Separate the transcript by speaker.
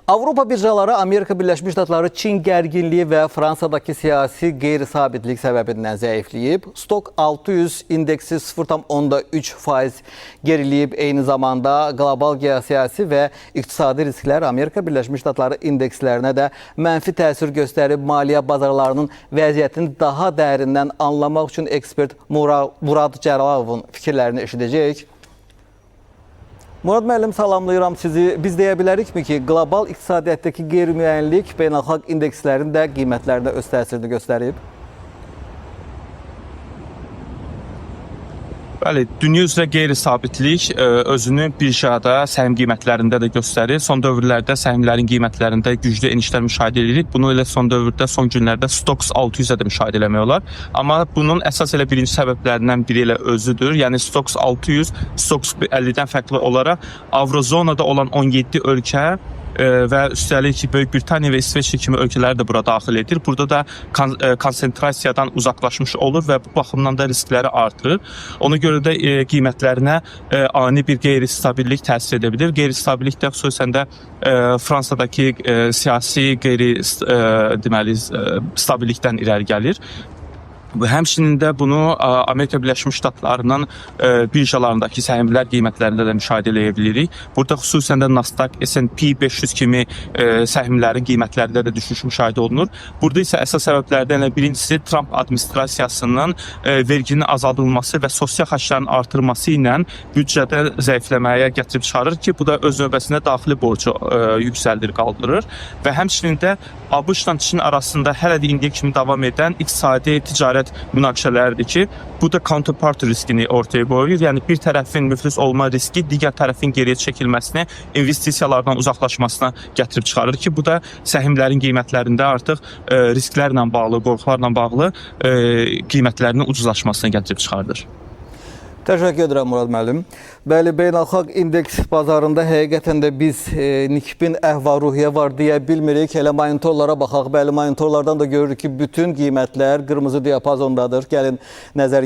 Speaker 1: Avropa birjaları Amerika Birleşmiş Ştatları Çin gərginliyi və Fransadakı siyasi qeyri-sabitlik səbəbindən zəifləyib. Stok 600 indeksi 0,3% geriləyib. Eyni zamanda qlobal geosiyasi və iqtisadi risklər Amerika Birleşmiş Ştatları indekslərinə də mənfi təsir göstərib. Maliyyə bazarlarının vəziyyətini daha dərindən anlamaq üçün ekspert Murad Cəlalovun fikirlərini eşidəcəyik. Murad müəllim, salamlayıram sizi. Biz deyə bilərikmi ki, qlobal iqtisadiyyatdakı qeyri-müəyyənlik beynəlxalq indekslərin də qiymətlərində öz təsirini göstərib?
Speaker 2: Bəli, dünya üzrə qeyri-sabitlik özünü birjada səhim qiymətlərində də göstərir. Son dövrlərdə səhimlərin qiymətlərində güclü enişlər müşahidə edirik. Bunu elə son dövrdə, son günlərdə Stoxx 600-ə də müşahidə eləmək olar. Amma bunun əsas elə birinci səbəblərindən biri elə özüdür. Yəni Stoxx 600, Stoxx 50-dən fərqli olaraq Avrozonada olan 17 ölkə və üstəlik Böyük Britaniya və İsveçrə kimi ölkələri də bura daxil edir. Burada da konsentrasiyadan uzaqlaşmış olur və bu baxımdan da riskləri artır. Ona görə də qiymətlərinə ani bir qeyri-stabillik təsir edə bilir. Qeyri-stabillik də xüsusən də Fransadakı siyasi stabillikdən irəli gəlir. Həmçinin də bunu Amerika Birləşmiş Ştatlarının birjalarındakı səhmlər qiymətlərində də müşahidə edə bilirik. Burada xüsusən də Nasdaq, S&P 500 kimi səhmlərin qiymətlərində də düşüş müşahidə olunur. Burada isə əsas səbəblərdən birincisi Trump administrasiyasının verginin azaldılması və sosial xərclərin artırması ilə büdcədə zəifləməyə gətirib çıxarır ki, bu da öz növbəsində daxili borcu yüksəldir, qaldırır və həmçinin də ABŞ-la Çin arasında hələ də indiyə kimi davam edən iqtisadi ticarət münaqişələrdir ki, bu da counterparty riskini ortaya qoyur. Yəni bir tərəfin müflis olma riski digər tərəfin geriyə çəkilməsini, investisiyalardan uzaqlaşmasına gətirib çıxarır ki, bu da səhimlərin qiymətlərində artıq risklərlə bağlı, qorxularla bağlı qiymətlərinin ucuzlaşmasına gətirib çıxardır.
Speaker 1: Təşəkkür edirəm Murad müəllim. Bəli, beynəlxalq indeks bazarında həqiqətən də biz nikbin əhval-ruhiyyə var deyə bilmirik. Elə monitorlara baxaq. Bəli, monitorlardan da görürük ki, bütün qiymətlər qırmızı diapazondadır. Gəlin nəzər